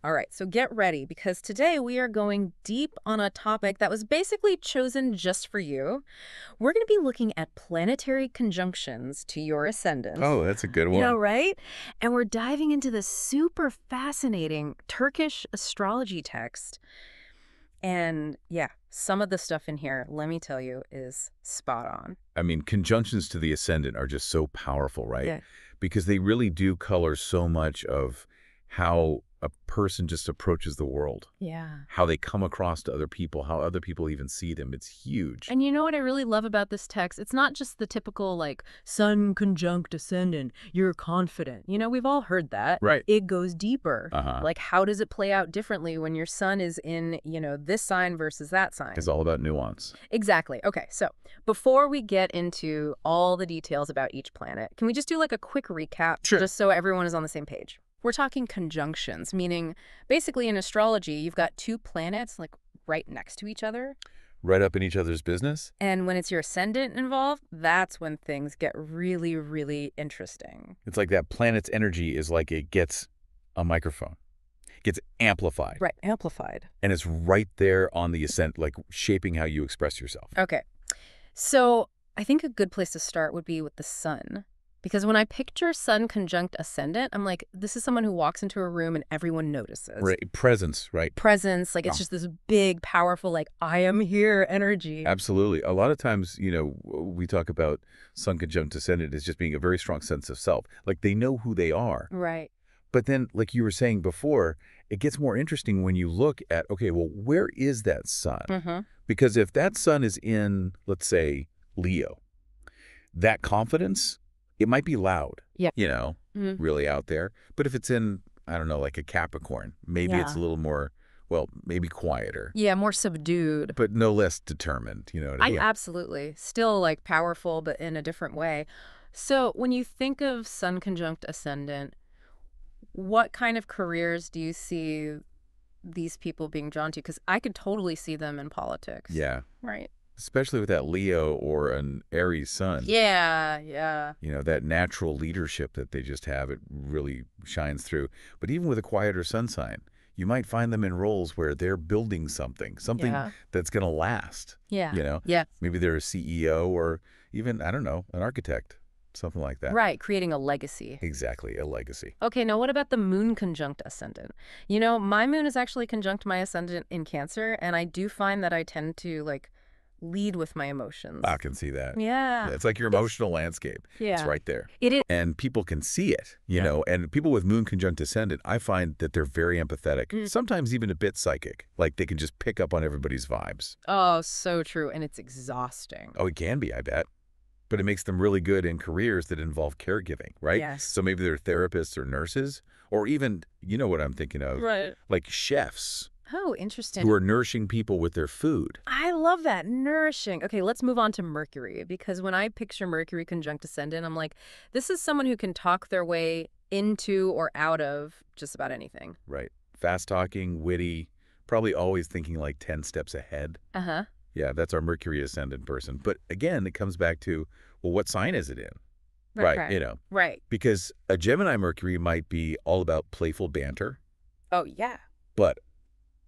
All right, so get ready because today we are going deep on a topic that was basically chosen just for you. We're going to be looking at planetary conjunctions to your ascendant. Oh, that's a good You know, one. right? And we're diving into the super fascinating Turkish astrology text. And yeah, some of the stuff in here, let me tell you, is spot on. I mean, conjunctions to the ascendant are just so powerful, right? Yeah. Because they really do color so much of how a person just approaches the world, Yeah. how they come across to other people, how other people even see them. It's huge. And you know what I really love about this text? It's not just the typical, like, sun conjunct ascendant, you're confident. You know, we've all heard that. Right. It goes deeper. Uh-huh. Like, how does it play out differently when your sun is in, this sign versus that sign? It's all about nuance. Exactly. Okay, so before we get into all the details about each planet, can we just do like a quick recap Sure. just so everyone is on the same page? We're talking conjunctions, meaning basically in astrology, you've got two planets like right next to each other. Right up in each other's business? And when it's your ascendant involved, that's when things get really, really interesting. It's like that planet's energy is like it gets a microphone, gets amplified, Right, amplified. and it's right there on the ascent, like shaping how you express yourself. Okay. So I think a good place to start would be with the sun. Because when I picture sun conjunct ascendant, I'm like, this is someone who walks into a room and everyone notices. Right. Presence, right? Presence, like it's Oh. just this big, powerful, like, I am here energy. Absolutely. A lot of times, we talk about sun conjunct ascendant as just being a very strong sense of self. Like they know who they are. Right. But then, like you were saying before, it gets more interesting when you look at, okay, well, where is that sun? Mm-hmm. Because if that sun is in, let's say, Leo, that confidence, it might be loud, Yeah. Mm-hmm. really out there. But if it's in, I don't know, like a Capricorn, maybe it's a little more, well, maybe quieter, Yeah, more subdued. but no less determined, you know what I mean? Absolutely. Still like powerful, but in a different way. So when you think of sun conjunct ascendant, what kind of careers do you see these people being drawn to? Because I could totally see them in politics. Yeah. Right. Especially with that Leo or an Aries sun. Yeah, yeah. That natural leadership that they just have, it really shines through. But even with a quieter sun sign, you might find them in roles where they're building something Yeah. that's going to last. Yeah. Yeah. Maybe they're a CEO or even, I don't know, an architect, something like that. Right, creating a legacy. Exactly, a legacy. Okay, now what about the moon conjunct ascendant? My moon is actually conjunct my ascendant in Cancer, and I do find that I tend to, like, lead with my emotions. I can see that. Yeah. It's like your emotional landscape. It's Yeah. right there. It is. And people can see it, and people with moon conjunct ascendant, I find that they're very empathetic, sometimes even a bit psychic. Like they can just pick up on everybody's vibes. Oh, so true, and it's exhausting. Oh, it can be, I bet. But it makes them really good in careers that involve caregiving, right? Yes. So maybe they're therapists or nurses, or even, you know what I'm thinking of, Right. like chefs Oh, interesting. who are nourishing people with their food. I love that. Nourishing. Okay, let's move on to Mercury, because when I picture Mercury conjunct ascendant, I'm like, this is someone who can talk their way into or out of just about anything. Right. Fast talking, witty, probably always thinking like 10 steps ahead. Uh-huh. Yeah, that's our Mercury ascendant person. But again, it comes back to, well, what sign is it in? Right. Right. Because a Gemini Mercury might be all about playful banter, Oh, yeah. but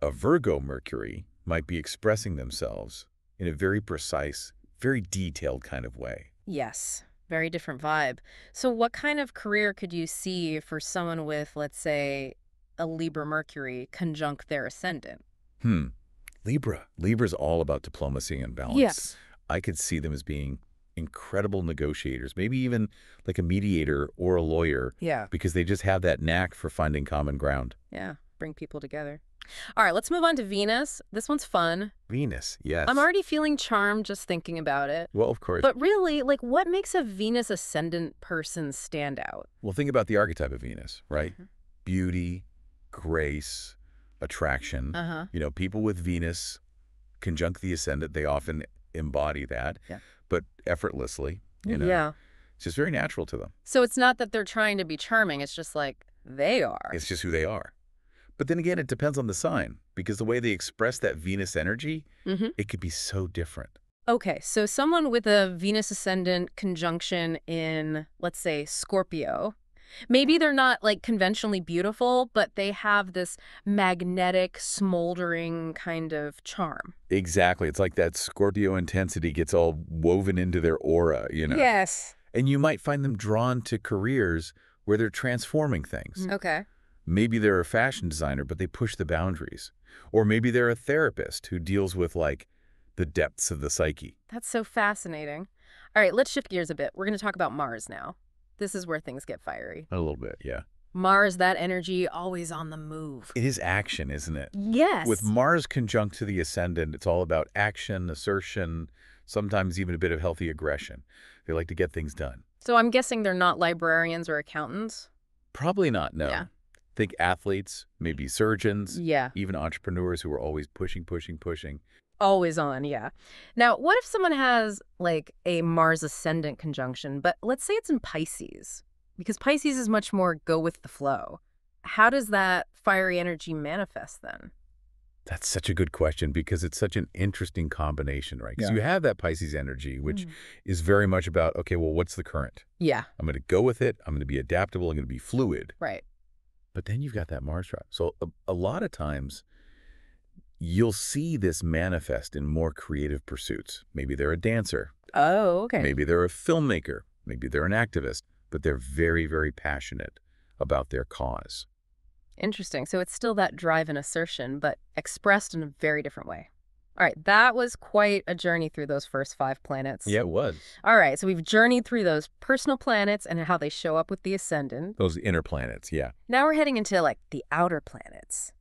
a Virgo Mercury might be expressing themselves in a very precise, very detailed kind of way. Yes. Very different vibe. So what kind of career could you see for someone with, let's say, a Libra Mercury conjunct their ascendant? Libra. Libra's all about diplomacy and balance. Yes. I could see them as being incredible negotiators, maybe even like a mediator or a lawyer, Yeah. because they just have that knack for finding common ground. Yeah. Bring people together. All right, let's move on to Venus. This one's fun. Venus, yes. I'm already feeling charmed just thinking about it. Well, of course. But really, like, what makes a Venus ascendant person stand out? Well, think about the archetype of Venus, right? Mhm. Beauty, grace, attraction. Uh-huh. People with Venus conjunct the ascendant, they often embody that, Yeah. but effortlessly, Yeah. It's just very natural to them. So it's not that they're trying to be charming. It's just like they are. It's just who they are. But then again, it depends on the sign, because the way they express that Venus energy, Mm-hmm. it could be so different. Okay, so someone with a Venus ascendant conjunction in, let's say, Scorpio, Maybe they're not like conventionally beautiful, but they have this magnetic, smoldering kind of charm. Exactly. It's like that Scorpio intensity gets all woven into their aura. Yes. And you might find them drawn to careers where they're transforming things. Okay. Maybe they're a fashion designer, but they push the boundaries. Or maybe they're a therapist who deals with, like, the depths of the psyche. That's so fascinating. All right, let's shift gears a bit. We're going to talk about Mars now. This is where things get fiery. A little bit, yeah. Mars, that energy, always on the move. It is action, isn't it? Yes. With Mars conjunct to the ascendant, it's all about action, assertion, sometimes even a bit of healthy aggression. They like to get things done. So I'm guessing they're not librarians or accountants? Probably not, no. Yeah. Think athletes, maybe surgeons, Yeah. even entrepreneurs who are always pushing, pushing, pushing. Always on, yeah. Now, what if someone has, like, a Mars ascendant conjunction, but let's say it's in Pisces? Because Pisces is much more go with the flow. How does that fiery energy manifest then? That's such a good question because it's such an interesting combination, right? Because you have that Pisces energy, which is very much about, okay, well, what's the current? Yeah. I'm going to go with it. I'm going to be adaptable. I'm going to be fluid. Right. But then you've got that Mars drop. So a lot of times you'll see this manifest in more creative pursuits. Maybe they're a dancer. Oh, okay. Maybe they're a filmmaker. Maybe they're an activist. But they're very, very passionate about their cause. Interesting. So it's still that drive and assertion, but expressed in a very different way. All right, that was quite a journey through those first 5 planets. Yeah, it was. All right, so we've journeyed through those personal planets and how they show up with the ascendant. Those inner planets, yeah. Now we're heading into, like, the outer planets.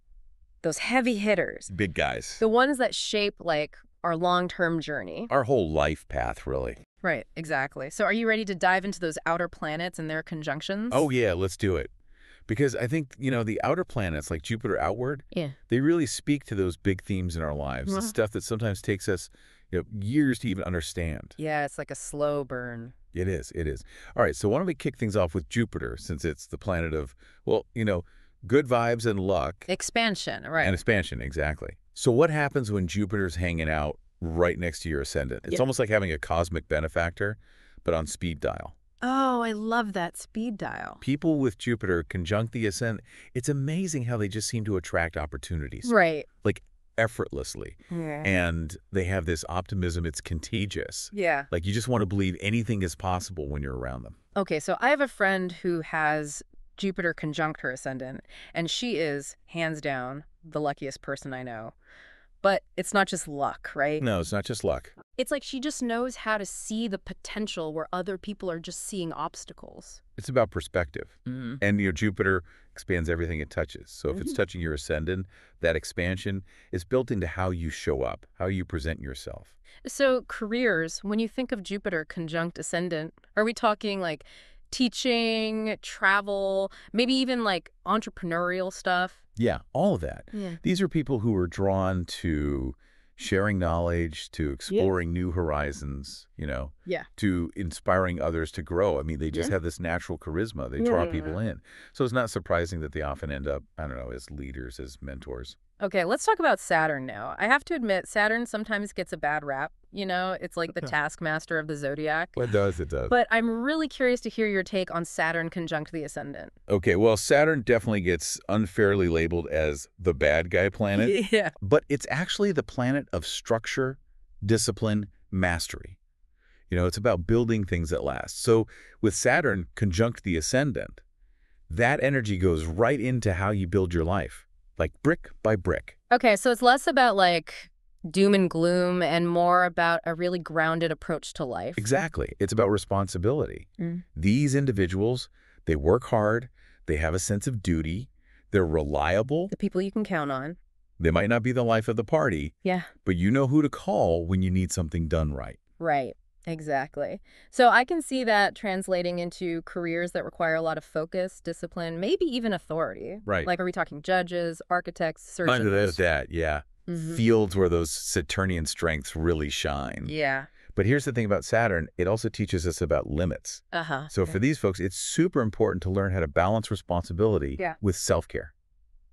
Those heavy hitters. Big guys. The ones that shape, like, our long-term journey. Our whole life path, really. Right, exactly. So are you ready to dive into those outer planets and their conjunctions? Oh, yeah, let's do it. Because I think, the outer planets, like Jupiter outward, Yeah. they really speak to those big themes in our lives. The stuff that sometimes takes us years to even understand. Yeah, it's like a slow burn. It is, it is. All right, so why don't we kick things off with Jupiter, since it's the planet of, well, good vibes and luck. Expansion, right. And expansion, exactly. So what happens when Jupiter's hanging out right next to your ascendant? It's almost like having a cosmic benefactor, but on speed dial. Oh, I love that speed dial. People with Jupiter conjunct the ascendant. It's amazing how they just seem to attract opportunities. Right. Like effortlessly. Yeah. And they have this optimism. It's contagious. Yeah. Like you just want to believe anything is possible when you're around them. Okay, so I have a friend who has Jupiter conjunct her ascendant, and she is, hands down, the luckiest person I know. But it's not just luck, right? No, it's not just luck. It's like she just knows how to see the potential where other people are just seeing obstacles. It's about perspective. And Jupiter expands everything it touches. So if it's touching your ascendant, that expansion is built into how you show up, how you present yourself. So careers, when you think of Jupiter conjunct ascendant, are we talking like teaching, travel, maybe even like entrepreneurial stuff? Yeah, all of that. Yeah. These are people who are drawn to sharing knowledge, to exploring new horizons, Yeah. to inspiring others to grow. I mean, they just have this natural charisma. They draw people in. So it's not surprising that they often end up, I don't know, as leaders, as mentors. Okay, let's talk about Saturn now. I have to admit, Saturn sometimes gets a bad rap. It's like the taskmaster of the zodiac. Well, it does, it does. But I'm really curious to hear your take on Saturn conjunct the ascendant. Okay, well, Saturn definitely gets unfairly labeled as the bad guy planet. Yeah. But it's actually the planet of structure, discipline, mastery. It's about building things that last. So with Saturn conjunct the ascendant, that energy goes right into how you build your life, like brick by brick. Okay, so it's less about like doom and gloom and more about a really grounded approach to life. Exactly. It's about responsibility. These individuals, they work hard, they have a sense of duty, they're reliable. The people you can count on. They might not be the life of the party, Yeah. but you know who to call when you need something done right. Right. Exactly. So I can see that translating into careers that require a lot of focus, discipline, maybe even authority. Right. Like, are we talking judges, architects, surgeons? There's that, yeah. Fields where those Saturnian strengths really shine. Yeah. But here's the thing about Saturn, it also teaches us about limits. So for these folks, it's super important to learn how to balance responsibility with self-care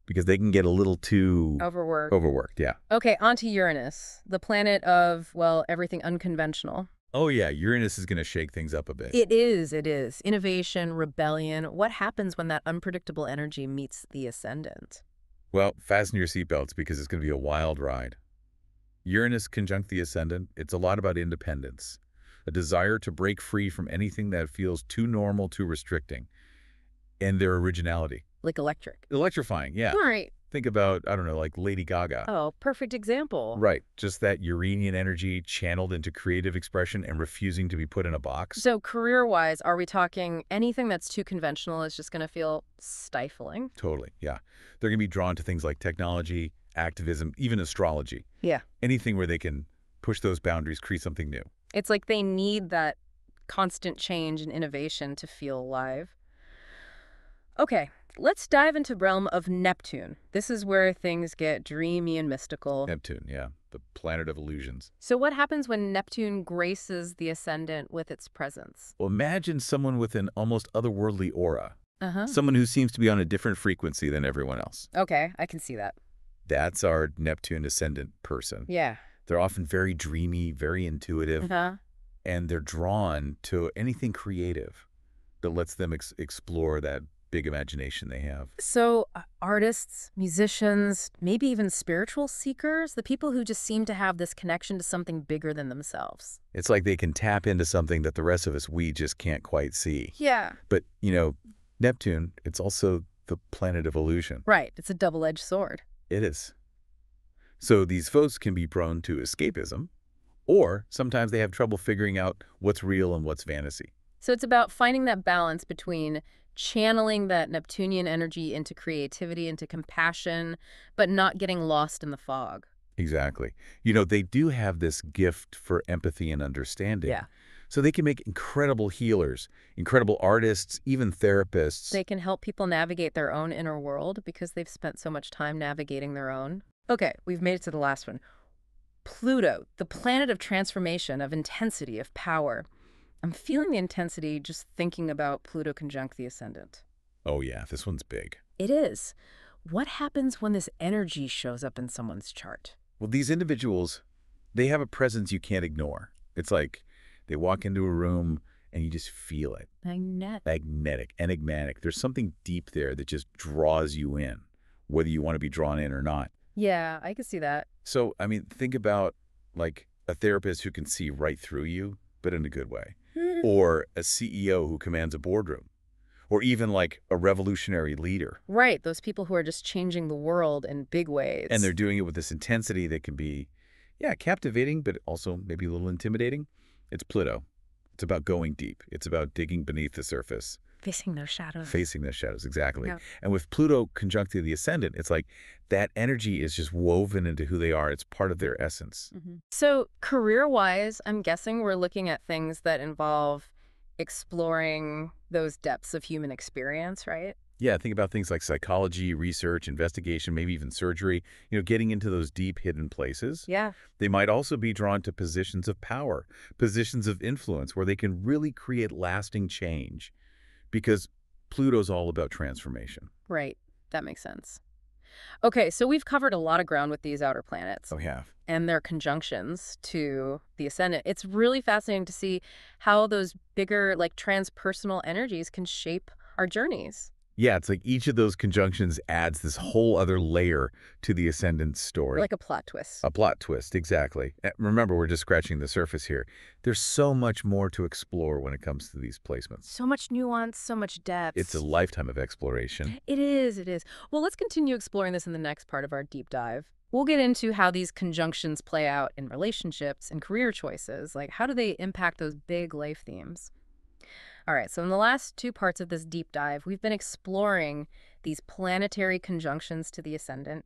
because they can get a little too Overworked. overworked, yeah. Okay, on to Uranus, the planet of, well, everything unconventional. Oh yeah, Uranus is going to shake things up a bit. It is, it is. Innovation, rebellion. What happens when that unpredictable energy meets the ascendant? Well, fasten your seatbelts because it's going to be a wild ride. Uranus conjunct the ascendant, it's a lot about independence, a desire to break free from anything that feels too normal, too restricting, and their originality. Like electric. Electrifying, yeah. All right. Think about, I don't know, like Lady Gaga. Oh, perfect example. Right, just that Uranian energy channeled into creative expression and refusing to be put in a box. So career-wise, are we talking anything that's too conventional is just going to feel stifling? Totally, yeah. They're going to be drawn to things like technology, activism, even astrology. Yeah. Anything where they can push those boundaries, create something new. It's like they need that constant change and innovation to feel alive. Okay, let's dive into realm of Neptune. This is where things get dreamy and mystical. Neptune, yeah, the planet of illusions. So what happens when Neptune graces the ascendant with its presence? Well, imagine someone with an almost otherworldly aura. Uh-huh. Someone who seems to be on a different frequency than everyone else. Okay, I can see that. That's our Neptune ascendant person. Yeah. They're often very dreamy, very intuitive, Uh-huh. and they're drawn to anything creative that lets them explore that big imagination they have. So artists, musicians, maybe even spiritual seekers, the people who just seem to have this connection to something bigger than themselves. It's like they can tap into something that the rest of us, we just can't quite see. Yeah. But, Neptune, it's also the planet of illusion. Right. It's a double-edged sword. It is. So these folks can be prone to escapism, or sometimes they have trouble figuring out what's real and what's fantasy. So it's about finding that balance between channeling that Neptunian energy into creativity, into compassion, but not getting lost in the fog. Exactly. They do have this gift for empathy and understanding. Yeah. So they can make incredible healers, incredible artists, even therapists. They can help people navigate their own inner world because they've spent so much time navigating their own. Okay, we've made it to the last one. Pluto, the planet of transformation, of intensity, of power. I'm feeling the intensity just thinking about Pluto conjunct the ascendant. Oh yeah, this one's big. It is. What happens when this energy shows up in someone's chart? Well, these individuals, they have a presence you can't ignore. It's like they walk into a room and you just feel it. Magnetic, enigmatic. There's something deep there that just draws you in, whether you want to be drawn in or not. Yeah, I can see that. So, think about like a therapist who can see right through you, but in a good way. Or a CEO who commands a boardroom. Or even like a revolutionary leader. Right, those people who are just changing the world in big ways. And they're doing it with this intensity that can be, yeah, captivating, but also maybe a little intimidating. It's Pluto. It's about going deep. It's about digging beneath the surface. Facing their shadows. Facing those shadows, exactly. Yeah. And with Pluto conjuncting the ascendant, it's like that energy is just woven into who they are. It's part of their essence. So career-wise, I'm guessing we're looking at things that involve exploring those depths of human experience, right? Yeah, think about things like psychology, research, investigation, maybe even surgery, getting into those deep hidden places. Yeah. They might also be drawn to positions of power, positions of influence where they can really create lasting change because Pluto's all about transformation. Right. That makes sense. Okay, so we've covered a lot of ground with these outer planets. Oh, we have. And their conjunctions to the ascendant. It's really fascinating to see how those bigger, like, transpersonal energies can shape our journeys. Yeah, it's like each of those conjunctions adds this whole other layer to the ascendant story. Like a plot twist. A plot twist, exactly. Remember, we're just scratching the surface here. There's so much more to explore when it comes to these placements. So much nuance, so much depth. It's a lifetime of exploration. It is, it is. Well, let's continue exploring this in the next part of our deep dive. We'll get into how these conjunctions play out in relationships and career choices. Like, how do they impact those big life themes? All right, so in the last two parts of this deep dive, we've been exploring these planetary conjunctions to the ascendant,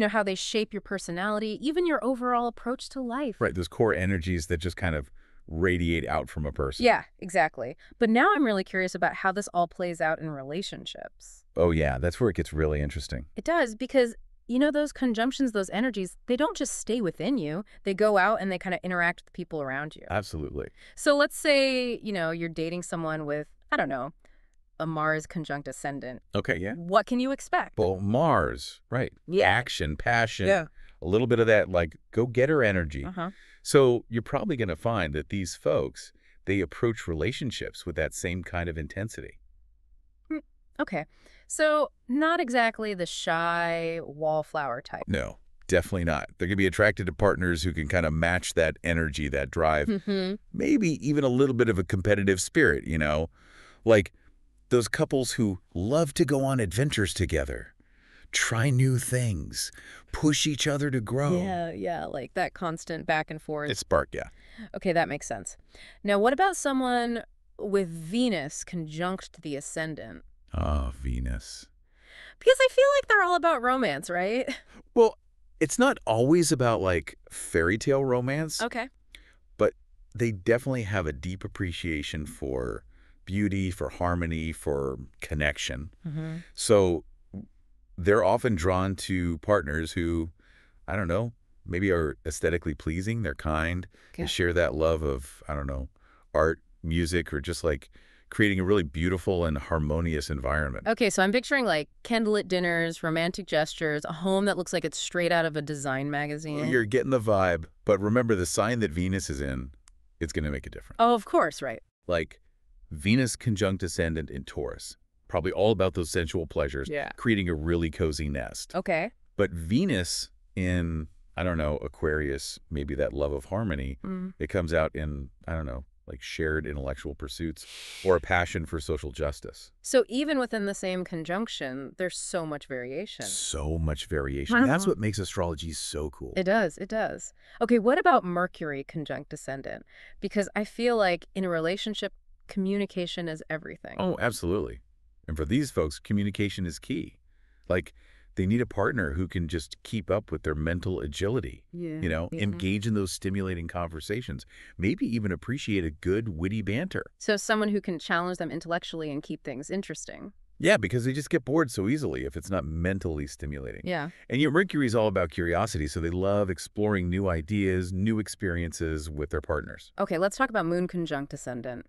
how they shape your personality, even your overall approach to life. Right, those core energies that just kind of radiate out from a person. Yeah, exactly. But now I'm really curious about how this all plays out in relationships. Oh, yeah, that's where it gets really interesting. It does, because those conjunctions, those energies, they don't just stay within you. They go out and they kind of interact with the people around you. Absolutely. So let's say, you're dating someone with, I don't know, a Mars conjunct ascendant. Okay, yeah. What can you expect? Well, Mars, right. Yeah. Action, passion. Yeah. A little bit of that, like, go-getter energy. Uh-huh. So you're probably going to find that these folks, they approach relationships with that same kind of intensity. Hmm, okay. So, not exactly the shy wallflower type. No, definitely not. They're going to be attracted to partners who can kind of match that energy, that drive, Mm-hmm. maybe even a little bit of a competitive spirit, like those couples who love to go on adventures together, try new things, push each other to grow. Yeah, yeah, like that constant back and forth. It's spark, yeah. Okay, that makes sense. Now, what about someone with Venus conjunct the ascendant? Ah, Venus. Because I feel like they're all about romance, right? Well, it's not always about like fairy tale romance, Okay. but they definitely have a deep appreciation for beauty, for harmony, for connection. Mm-hmm. So they're often drawn to partners who, I don't know, maybe are aesthetically pleasing, they're kind, they Okay. share that love of, I don't know, art, music, or just like creating a really beautiful and harmonious environment. Okay, so I'm picturing like candlelit dinners, romantic gestures, a home that looks like it's straight out of a design magazine. You're getting the vibe, but remember the sign that Venus is in, it's going to make a difference. Oh, of course, right. Like Venus conjunct ascendant in Taurus, probably all about those sensual pleasures, Yeah. creating a really cozy nest. Okay. But Venus in, I don't know, Aquarius, maybe that love of harmony, Mm. it comes out in, I don't know, like shared intellectual pursuits or a passion for social justice. So even within the same conjunction, there's so much variation. So much variation. That's what makes astrology so cool. It does, it does. Okay, what about Mercury conjunct ascendant? Because I feel like in a relationship, communication is everything. Oh, absolutely. And for these folks, communication is key. Like, they need a partner who can just keep up with their mental agility, Yeah. Yeah. engage in those stimulating conversations, maybe even appreciate a good, witty banter. So someone who can challenge them intellectually and keep things interesting. Yeah, because they just get bored so easily if it's not mentally stimulating. Yeah. And Mercury is all about curiosity, so they love exploring new ideas, new experiences with their partners. Okay, let's talk about moon conjunct ascendant.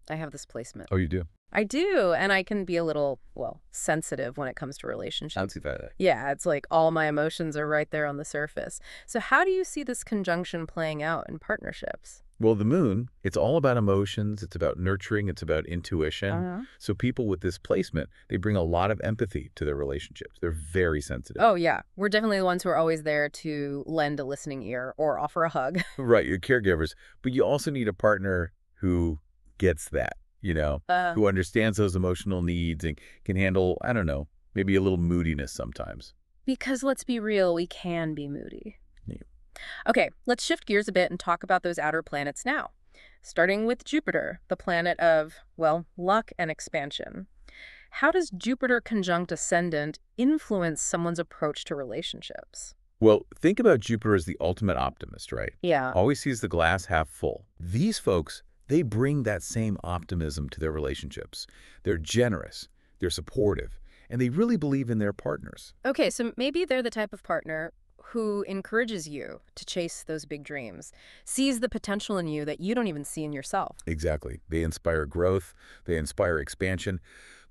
I have this placement. Oh, you do? I do, and I can be a little, well, sensitive when it comes to relationships. See that. Yeah, it's like all my emotions are right there on the surface. So how do you see this conjunction playing out in partnerships? Well, the moon, it's all about emotions, it's about nurturing, it's about intuition. Uh-huh. So people with this placement, they bring a lot of empathy to their relationships. They're very sensitive. Oh, yeah. We're definitely the ones who are always there to lend a listening ear or offer a hug. Right, you're caregivers. But you also need a partner who gets that, who understands those emotional needs and can handle, I don't know, maybe a little moodiness sometimes. Because let's be real, we can be moody. Yeah. Okay, let's shift gears a bit and talk about those outer planets now. Starting with Jupiter, the planet of, well, luck and expansion. How does Jupiter conjunct ascendant influence someone's approach to relationships? Well, think about Jupiter as the ultimate optimist, right? Yeah. Always sees the glass half full. These folks, they bring that same optimism to their relationships. They're generous, they're supportive, and they really believe in their partners. Okay, so maybe they're the type of partner who encourages you to chase those big dreams, sees the potential in you that you don't even see in yourself. Exactly. They inspire growth, they inspire expansion,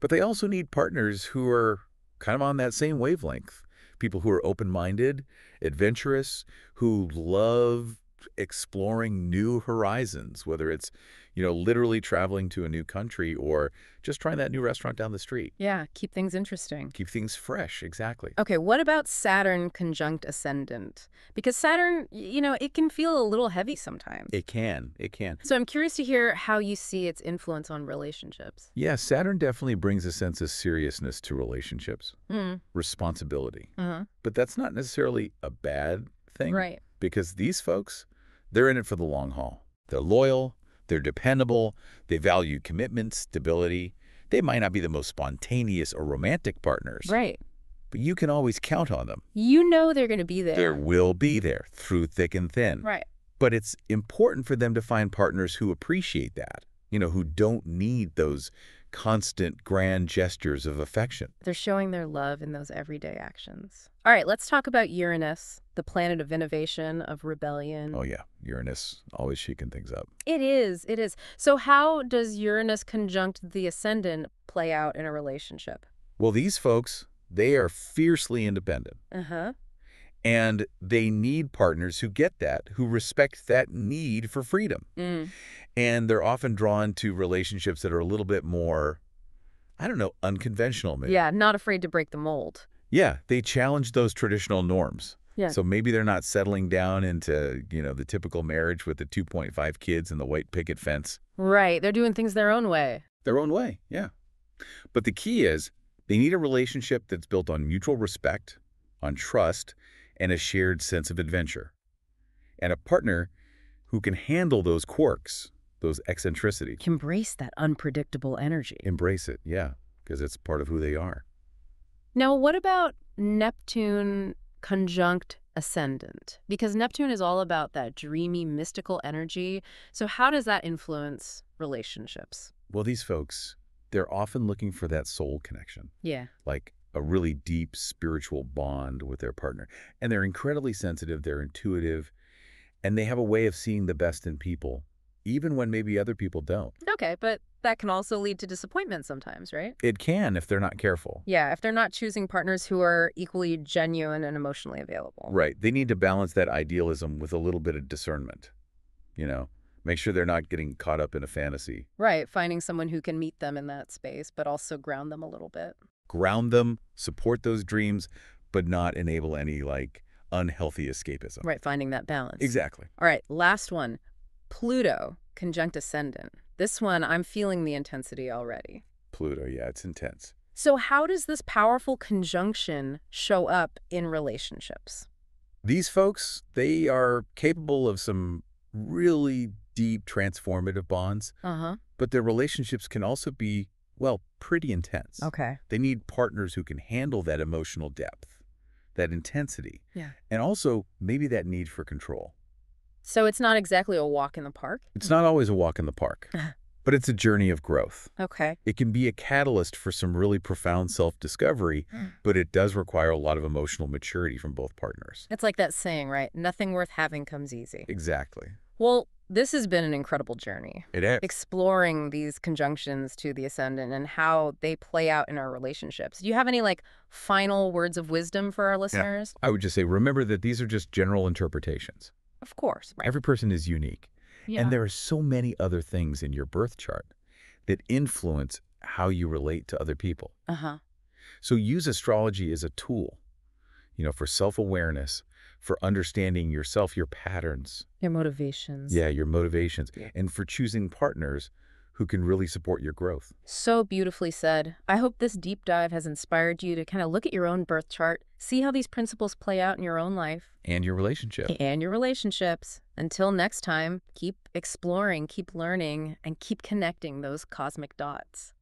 but they also need partners who are kind of on that same wavelength. People who are open-minded, adventurous, who love exploring new horizons, whether it's, literally traveling to a new country or just trying that new restaurant down the street. Yeah, keep things interesting. Keep things fresh, exactly. Okay, what about Saturn conjunct ascendant? Because Saturn, it can feel a little heavy sometimes. It can. So I'm curious to hear how you see its influence on relationships. Yeah, Saturn definitely brings a sense of seriousness to relationships, Mm. responsibility. Uh-huh. But that's not necessarily a bad thing. Right. Because these folks, they're in it for the long haul. They're loyal, they're dependable, they value commitment, stability. They might not be the most spontaneous or romantic partners, Right. but you can always count on them. You know they're going to be there. They will be there through thick and thin. Right. But it's important for them to find partners who appreciate that, who don't need those constant grand gestures of affection. They're showing their love in those everyday actions. All right, let's talk about Uranus, the planet of innovation, of rebellion. Oh yeah, Uranus, always shaking things up. It is, it is. So how does Uranus conjunct the ascendant play out in a relationship? Well, these folks, they are fiercely independent. Uh-huh. And they need partners who get that, who respect that need for freedom. Mm. And they're often drawn to relationships that are a little bit more, I don't know, unconventional maybe. Yeah, not afraid to break the mold. Yeah, they challenge those traditional norms. Yeah. So maybe they're not settling down into, the typical marriage with the 2.5 kids and the white picket fence. Right. They're doing things their own way. Their own way, yeah. But the key is they need a relationship that's built on mutual respect, on trust, and a shared sense of adventure. And a partner who can handle those quirks, those eccentricities. Embrace that unpredictable energy. Embrace it, yeah, because it's part of who they are. Now, what about Neptune conjunct ascendant? Because Neptune is all about that dreamy, mystical energy. So how does that influence relationships? Well, these folks, they're often looking for that soul connection, Yeah. like a really deep spiritual bond with their partner. And they're incredibly sensitive, they're intuitive, and they have a way of seeing the best in people, even when maybe other people don't. Okay, but that can also lead to disappointment sometimes, right? It can if they're not careful. Yeah, if they're not choosing partners who are equally genuine and emotionally available. Right. They need to balance that idealism with a little bit of discernment, Make sure they're not getting caught up in a fantasy. Right, finding someone who can meet them in that space, but also ground them a little bit. Ground them, support those dreams, but not enable any, unhealthy escapism. Right, finding that balance. Exactly. All right, last one. Pluto, conjunct ascendant. This one, I'm feeling the intensity already. Pluto, yeah, it's intense. So how does this powerful conjunction show up in relationships? These folks, they are capable of some really deep transformative bonds, Uh-huh. but their relationships can also be, well, pretty intense. Okay. They need partners who can handle that emotional depth, that intensity, Yeah. and also maybe that need for control. So it's not exactly a walk in the park? It's not always a walk in the park, but it's a journey of growth. Okay. It can be a catalyst for some really profound self-discovery, but it does require a lot of emotional maturity from both partners. It's like that saying, right? Nothing worth having comes easy. Exactly. Well, this has been an incredible journey. It is. Exploring these conjunctions to the ascendant and how they play out in our relationships. Do you have any final words of wisdom for our listeners? I would just say, remember that these are just general interpretations. Of course. Right. Every person is unique. Yeah. And there are so many other things in your birth chart that influence how you relate to other people. Uh-huh. So use astrology as a tool, for self-awareness, for understanding yourself, your patterns. Your motivations. Yeah, your motivations. Yeah. And for choosing partners who can really support your growth. So beautifully said. I hope this deep dive has inspired you to kind of look at your own birth chart, see how these principles play out in your own life. And your relationship. And your relationships. Until next time, keep exploring, keep learning, and keep connecting those cosmic dots.